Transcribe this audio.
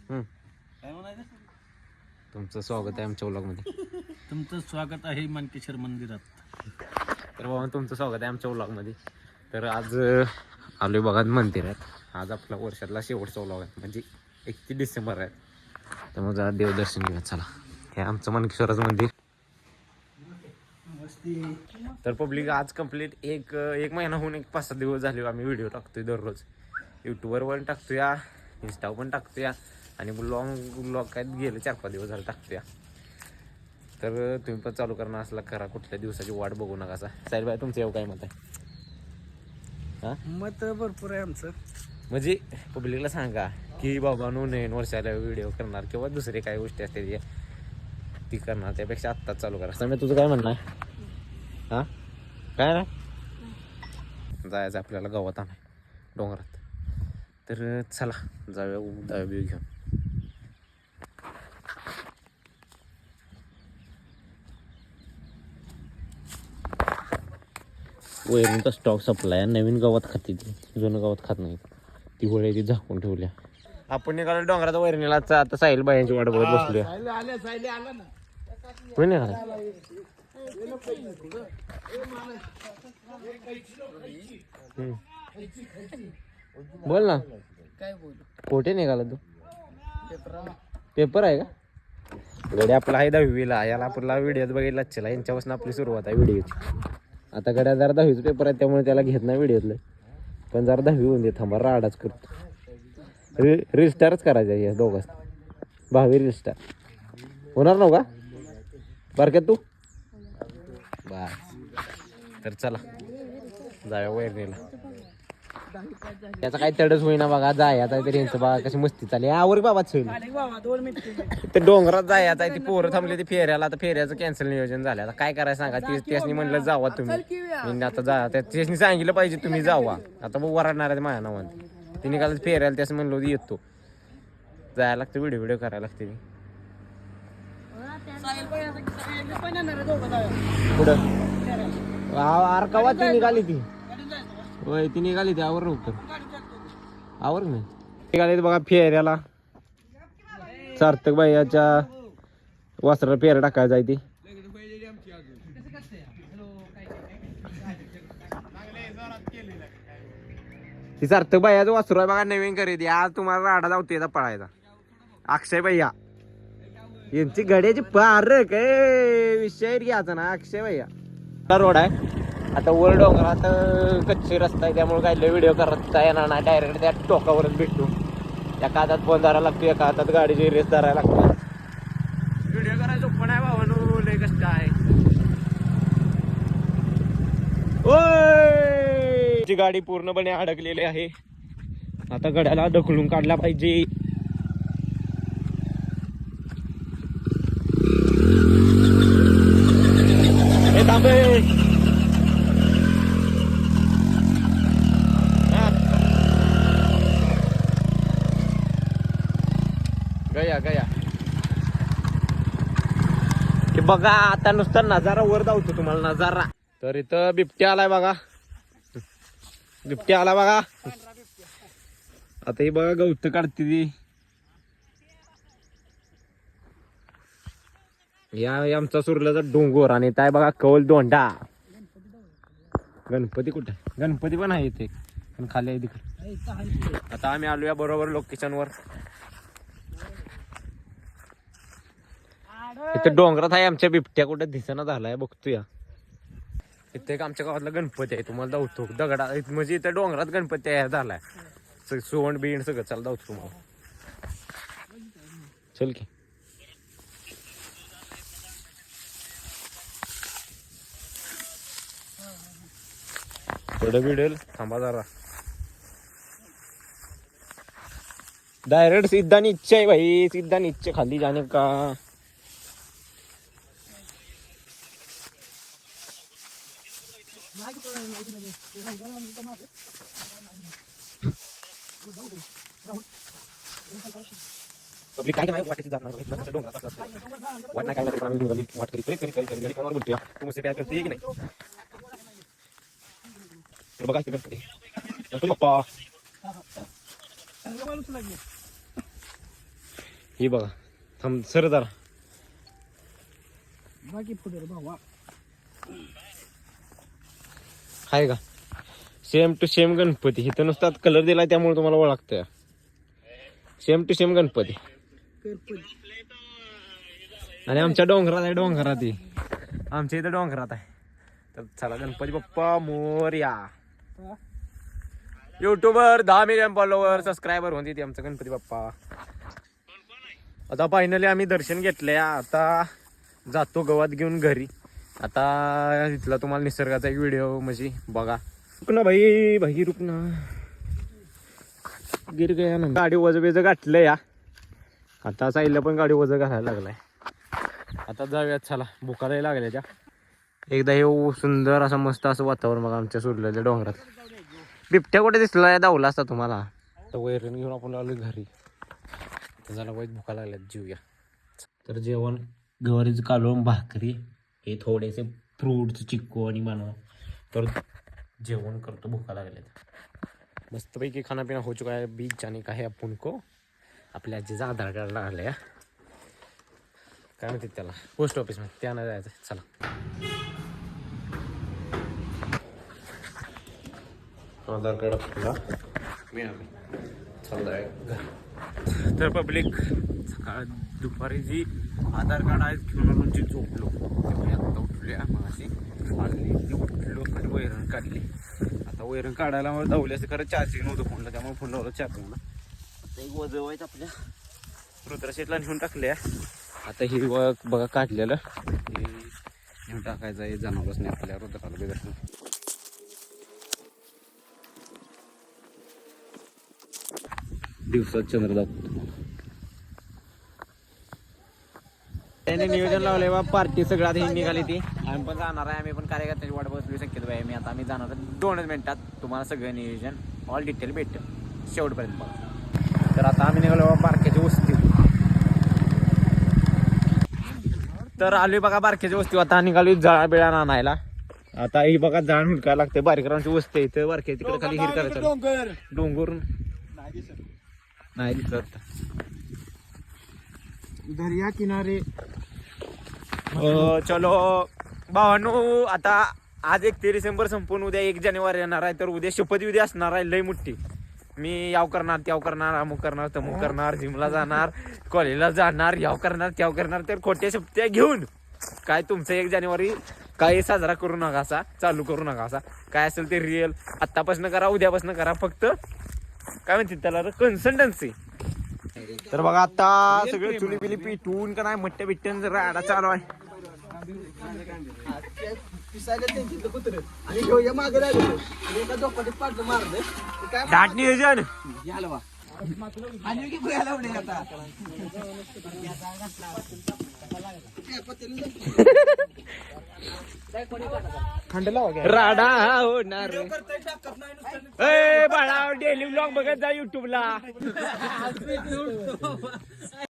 काय म्हणायचं? तुमचं स्वागत आहे आमच्या व्लॉगमध्ये. तुमचं स्वागत आहे मानकेश्वर मंदिरात. तर बाबा तुमचं स्वागत आहे आमच्या व्लॉगमध्ये. तर आज आलोय बघा मंदिरात. आज आपला वर्षातला शेवटचा व्लॉग आहे, म्हणजे 31 डिसेंबर आहे. त्यामुळे जरा देवदर्शन घेऊया चला. हे आमचं मानकेश्वराचं मंदिर. तर पब्लिक आज कंप्लीट एक महिना होऊन 5-6 दिवस झाले आम्ही व्हिडिओ टाकतोय दररोज. यूट्यूबवर पण टाकतोया, इंस्टावर पण टाकतोया आणि ब्लॉग काय गेले 4-5 दिवस झाले टाकतोया. तर तुम्ही पण चालू करणार असला करा, कुठल्या दिवसाची वाट बघू नका. साहेब बाय तुमचं येऊ काय मत आहे? हां मत भरपूर आहे आमचं. म्हणजे पब्लिकला सांगा की बाबा नवीन वर्षाला व्हिडिओ करणार किंवा दुसरी काही गोष्टी असते ती करणार, त्यापेक्षा आत्ताच चालू करा. समजा तुझं काय म्हणणं आहे? हां काय ना जायचं आपल्याला गावात आणाय डोंगरात. तर चला जाऊया व्ह्यू घेऊन. वैरणीचा स्टॉक संपलाय. नवीन गावात खाते ती, जुनं गावात खात नाही. ती वळे ती झाकून ठेवल्या. आपण निघालो डोंगराचा वैरणीला. आता साहिल बायांची वाट बघत बसलोय. कोणी निघाला? बोल ना. काय बोलू? कोठे निघाला तू? पेपर आहे का? गड्या आपला आहे 10वीला. याला आपला व्हिडिओत बघितला चला. यांच्यापासून आपली सुरुवात आहे व्हिडिओची. आता गड्या जरा 10वीचा पेपर आहे त्यामुळे त्याला घेत नाही व्हिडिओतलं. पण जरा 10वी होऊन दे, थांबा राडाच करतो. रिस्टारच करायचं आहे या दोघांच. भावी रिस्टार होणार नव्ह का बारक्यात तू? बस तर चला जाऊया वैरणीला. त्याचा काही तडच होईना बघा. जायचं आहे तरी यांचं बघा कशी मस्ती चालली. आवर बाबा ते डोंगरात जायचं आहे. ती पोरं थांबली ती फेऱ्याला. आता फेऱ्याचं कॅन्सल नियोजन झालं. आता काय करायचं सांगा. त्यासनी म्हणलं जावा तुम्ही. मी आता जा त्यासनी सांगितलं पाहिजे तुम्ही जावा. आता बघ वरडणार आहे माझ्या नावाने. ती निघालं फेऱ्याला. त्यास म्हणलं येतो. जायला लागतं, व्हिडिओ करायला लागते. कुठं अरे कवा ती निघाली ती? होय ती निघाली ती. आवर नव्हतं आवर नाही निघाली बघा फेऱ्याला. सार्थक बाईच्या वस्त्राला फेऱ्या टाकायला जाय. ती सार्थक बाईचं वस्त्र आहे बघा नवीन खरेदी. आज तुम्हाला राडा जाऊते पळायचा. अक्षय भैया यांची गड्याची पार काय विषय घ्यायचा ना. अक्षय भैया रोड आहे. आता वर डोंगरात कच्चे रस्ता आहे त्यामुळे काय व्हिडिओ करता येणार नाही. डायरेक्ट त्या टोकावरच भेटतो. एका हातात फोन धरायला लागतो, एका हातात गाडीची रेस धरायला लागतो. व्हिडिओ करायचं पण आहे भावानो, लय कष्ट आहे. ओय ची गाडी पूर्णपणे अडकलेली आहे. आता गड्याला ढकलून काढला पाहिजे. हे थांबे गया गया. हे बघा आता नुसता नजारा वर धावतो तुम्हाला नजारा. तर इथं बिबट्या आलाय बघा. बिबट्या आला बघा. आता ही बघा गवत काढते ती. या आमचा सुरल्याचा डोंगर आणि काय बघा कौल दोंडा. गणपती कुठे? गणपती पण आहे इथे पण खाली आहे तिकडे. आता आम्ही आलो या बरोबर लोकेशनवर. इथे डोंगरात आहे आमच्या बिबट्या. कुठे दिसेना झालाय बघतो या. इथे एक आमच्या गावातला गणपती आहे. तुम्हाला दावतो दगडा म्हणजे इथे डोंगरात गणपती तयार झालाय. सोंड बिंड सगळं चाल दावतो तुम्हाला. चल की थोडं भिडेल थांबा जरा. डायरेक्ट सीधा नीचे है भाई, सीधा नीचे खाली जाने का. पब्लिक काय नाही वाटते जाणार नाही डोंगरात वाट नाही काय नाही आम्ही वाट करी कोणावर बोलतोय तू मुझसे प्यार करते की नाही. तर बघा इथे गणपती बाप्पा ही बघा थांब सर जरा बाकी पुढे भावा आहे का सेम टू सेम गणपती इथं नुसतात कलर दिलाय त्यामुळे तुम्हाला ओळखतंय सेम टू सेम गणपती आणि आमच्या डोंगरात आहे आमच्या इथं डोंगरात आहे तर चला Ganpati Bappa Morya youtuber 10 million follower subscriber होऊन तिथे आमचं गणपती बाप्पा आता फायनली आम्ही दर्शन घेतलंय आता जातो गवात घेऊन घरी आता इथला तुम्हाला निसर्गाचा एक व्हिडिओ म्हणजे बघा रुक ना भाई रुक ना गिर गया ना गाडी वजबेज गाठलं या आता साईला पण गाडी वज घालायला लागलाय आता जाऊयात चला भुकालाही लागल्या त्या एकदा हे सुंदर असं मस्त असं वातावरण बघा आमच्या सोडलेल्या डोंगरात बिबट्या कुठे दिसला धावला असता तुम्हाला तर वैरण घेऊन आपण आलो घरी तर झाला वाईट भुका लागल्यात जीवया तर जेवण गवारीचं कालवण भाकरी हे थोडेसे फ्रूट्स चिक्कू आणि बनवा तर जेवण करतो भुका लागल्यात मस्तपैकी खानापिना हो चुका है बीच जाने का है आपण को आपल्या आजीचा आधार कार्ड लागला काय म्हणतात त्याला पोस्ट ऑफिस मध्ये त्यानं जायचं चला आधार कार्ड आपल्याला चाललाय तर पब्लिक सकाळ दुपारी जी आधार कार्ड आहे घेऊन आणून जी झोपलो आता उठल्या माशी आणली उठलो आणि वैरण काढली आता वैरण काढायला मला धावली असते खरं चार्जिंग नव्हतं फोनला त्यामुळे फोन लावलं चार्जिंगला आता एक वजवायचं आपल्या रुद्रशेठला नेऊन टाकले आता ही बघा काढलेलं हे नेऊन टाकायचं आहे जाणवलंच नाही आपल्या रुद्राला बिघडलं दिवसात चंद्र दाखवतो त्याने नियोजन लावलंय बा पार्टी सगळ्यात ही निघाली ती आम्ही पण जाणार आहे आम्ही पण कार्यकर्त्याची वाट बसली शक्यतो आहे मी आता आम्ही जाणार 2 मिनिटात तुम्हाला सगळं नियोजन ऑल डिटेल भेटतं शेवटपर्यंत बघा तर आता आम्ही निघालो बारक्याची वस्ती तर आलोय बघा बारक्याची वस्ती आता निघालो जाळा बिळा आणायला आता ही बघा जाळ हुडकायला लागते बारकेरांची वस्ती इथं बारक्या तिकडे खाली हिर करायचं डोंगर नाही दिसत दर्या किनारे चलो भावानो आता आज 31 डिसेंबर संपून उद्या 1 जानेवारी येणार आहे तर उद्या शपथविधी असणार आहे लय मोठी मी याव करणार त्याव करणार अमुक करणार तमुक करणार जिमला जाणार कॉलेजला जाणार याव करणार त्याव करणार तर खोट्या शपथ्या घेऊन काय तुमचं 1 जानेवारी काही साजरा करू नका असा चालू करू नका असा काय असेल ते रिअल आत्तापासून करा उद्यापासून करा फक्त काय म्हणतात त्याला कन्सल्टन्सी तर बघा आता सगळं चुली बिली पिटून का नाही मट्ट्या बिट्ट्यान जरा आडा चालू आहे दाट नियोजन राडा होणार बाळा डेली व्लॉग बघत जा युट्यूबला